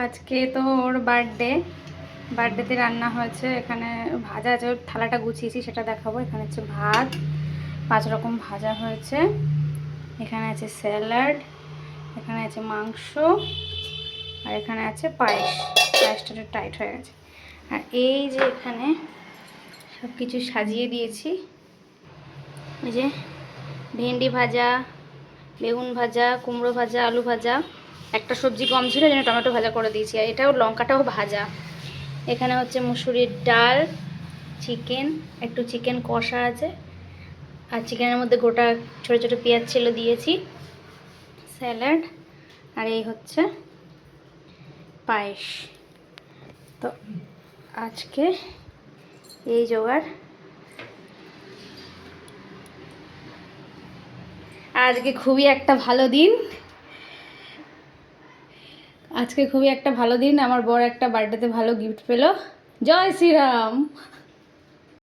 আজকে তো ওর বার্থডেতে রান্না হয়েছে। এখানে ভাজা আছে, ওর থালাটা গুছিয়েছি সেটা দেখাবো। এখানে হচ্ছে ভাত, 5 রকম ভাজা হয়েছে। এখানে আছে স্যালাড, এখানে আছে মাংস, আর এখানে আছে পায়েস। পায়েসটা একটু টাইট হয়ে গেছে। আর এই যে এখানে সব কিছু সাজিয়ে দিয়েছি। এই যে ভেন্ডি ভাজা, বেগুন ভাজা, কুমড়ো ভাজা, আলু ভাজা, একটা সবজি কম ছিল যেন টমেটো ভাজা করে দিয়েছি। আর এটাও লঙ্কাটাও ভাজা। এখানে হচ্ছে মুসুরির ডাল, চিকেন, একটু চিকেন কষা আছে, আর চিকেনের মধ্যে গোটা ছোটো ছোটো পেঁয়াজ ছিল দিয়েছি, স্যালাড, আর এই হচ্ছে পায়েস। তো আজকে এই জোগাড়। আজকে খুবই একটা ভালো দিন। আমার বর একটা বার্থডেতে ভালো গিফট পেলো। জয় শ্রীরাম।